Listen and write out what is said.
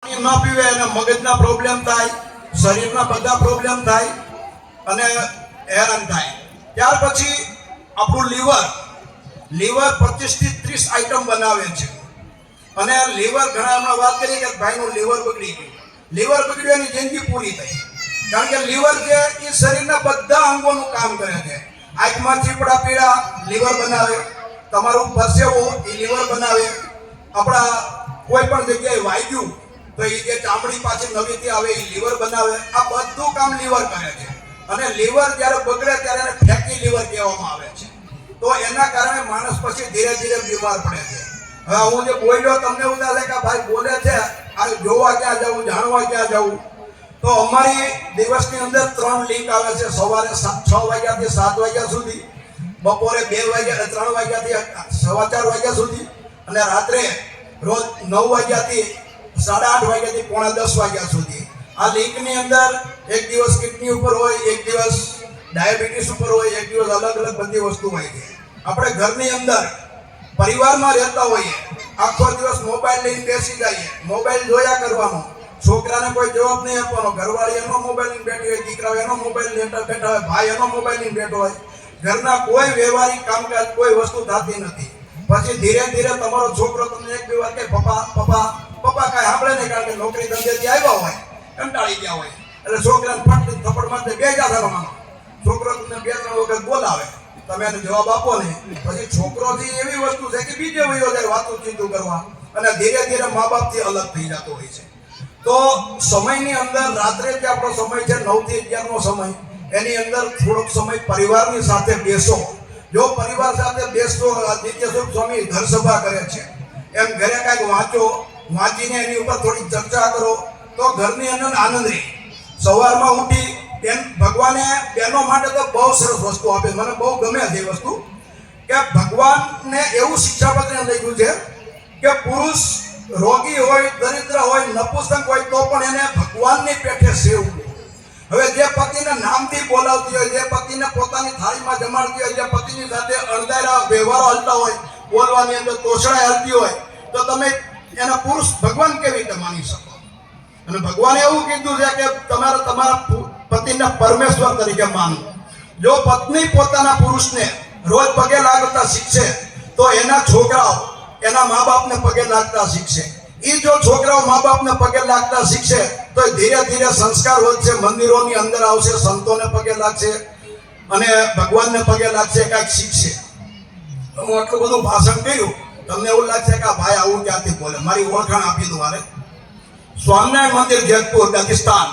ન પીવે અને મગજના પ્રોબ્લેમ થાય, શરીરના બધા પ્રોબ્લેમ થાય અને હેરાન થાય. ત્યાર પછી આપણું લીવર 25 થી 30 આઈટમ બનાવે છે. અને લીવર ઘણા હમણાં વાત કરી કે ભાઈનું લીવર બગડી ગયું. લીવર બગડ્યું એની જિંદગી પૂરી થઈ. કારણ કે લીવર જે એ શરીરના બધા અંગોનું કામ કરે છે. આંખમાં ચીપડા પીડા લીવર બનાવે, તમારું પરસેવો એ લીવર બનાવે, આપણા કોઈ પણ જગ્યાએ વાગ્યું તો એ જે ચામડી પાછી નવીથી આવે એ લીવર બનાવે. આ બધું કામ લીવર કરે છે. અને લીવર જ્યારે બગડે ત્યારે એને ફેટી લીવર કહેવામાં આવે છે. તો એના કારણે માણસ પછી ધીરે ધીરે બીમાર પડે છે. હવે હું જે બોલ્યો તમને એવું લાગે કે ભાઈ બોલે છે આ જોવા ક્યાં જવું, જાણવા ક્યાં જવું. તો અમારી દિવસની અંદર 3 લિંક આવે છે. સવારે 6 વાગ્યાથી 7 વાગ્યા સુધી, બપોરે 3 વાગ્યાથી 4:15 વાગ્યા સુધી, અને રાત્રે રોજ 9 વાગ્યાથી 8:30 વાગ્યાથી 9:45 વાગ્યા સુધી. આ લિંકની અંદર એક દિવસ કિડની ઉપર હોય, એક દિવસ ડાયાબિટીસ ઉપર હોય, એક દિવસ અલગ અલગ બધી વસ્તુ હોય છે. આપણે ઘરની અંદર પરિવારમાં રહેતા હોઈએ, આખો દિવસ મોબાઈલ લઈને બેસી જઈએ, મોબાઈલ જોયા કરવાનો, છોકરાને કોઈ જવાબ નહીં આપવાનો, ઘરવાળી એનો મોબાઈલ લઈને બેઠી હોય, દીકરાઓ એનો મોબાઈલ લઈને બેઠા હોય, ભાઈ એનો મોબાઈલ લઈને બેઠો હોય, ઘરના કોઈ વ્યવહારિક કામકાજ કોઈ વસ્તુ થતી નથી. પછી ધીરે ધીરે તમારો છોકરો તમને એક બે વાર કે પપ્પા પપ્પા પપ્પા કાંઈ સાંભળે નહીં, કારણ કે નોકરી ધંધેથી આવ્યા હોય, કંટાળી ગયા હોય, એટલે છોકરાને ફટ થપ્પડ મારતે બેજા થવાનો. છોકરો તમને 2-3 વખત બોલાવે, તમે એને જવાબ આપો ને, પછી છોકરો જે એવી વસ્તુ છે કે બીજે વયો જાય વાતું ચીતું કરવા, અને ધીરે ધીરે મા બાપથી અલગ થઈ જતો હોય છે. તો સમયની અંદર રાત્રે જે આપણો સમય છે 9 થી 11 નો સમય, એની અંદર થોડોક સમય પરિવારની સાથે બેસો. જો પરિવાર સાથે બેસતો, નિત્ય સ્વરૂપ સ્વામી ઘર સભા કરે છે એમ ઘરે કાંઈક વાંચો, વાંચીને એની ઉપર થોડી ચર્ચા કરો તો ઘરની અંદર આનંદ રહે. સવારમાં ઉઠી ભગવાને બહેનો માટે તો બહુ સરસ વસ્તુ આપે, મને બહુ ગમે છે એ વસ્તુ, કે ભગવાનને એવું શિક્ષાપત્ર લખ્યું છે કે પુરુષ રોગી હોય, દરિદ્ર હોય, નપુંસક હોય તો પણ એને ભગવાનની પેઠે સેવવું. હવે જે પતિને નામથી બોલાવતી હોય, જે પતિને પોતાની થાળીમાં જમાડતી હોય, જે પતિની સાથે અણધાર્યા વ્યવહારો હાલતા હોય, બોલવાની અંદર તોછડાઈ હાલતી હોય, તો તમે એના પુરુષ ભગવાન કેવી રીતે માની શકો? અને ભગવાને એવું કીધું છે કે તમારે તમારા પતિને પરમેશ્વર તરીકે માનો. જો પત્ની પોતાના પુરુષને રોજ પગે લાગતા શીખશે તો એના છોકરાઓ એના મા બાપને પગે લાગતા શીખશે. એ જો છોકરાઓ મા બાપને પગે લાગતા શીખશે તો ધીરે ધીરે સંસ્કાર વધશે, મંદિરોની અંદર આવશે, સંતોને પગે લાગશે અને ભગવાનને પગે લાગશે, કાંઈક શીખશે. હું આટલું બધું ભાષણ કર્યું, તમને એવું લાગશે કે ભાઈ આવું ક્યાંથી બોલે. મારી ઓળખાણ આપી દઉં. મારે સ્વામિનારાયણ મંદિર જેતપુર, રાજસ્થાન.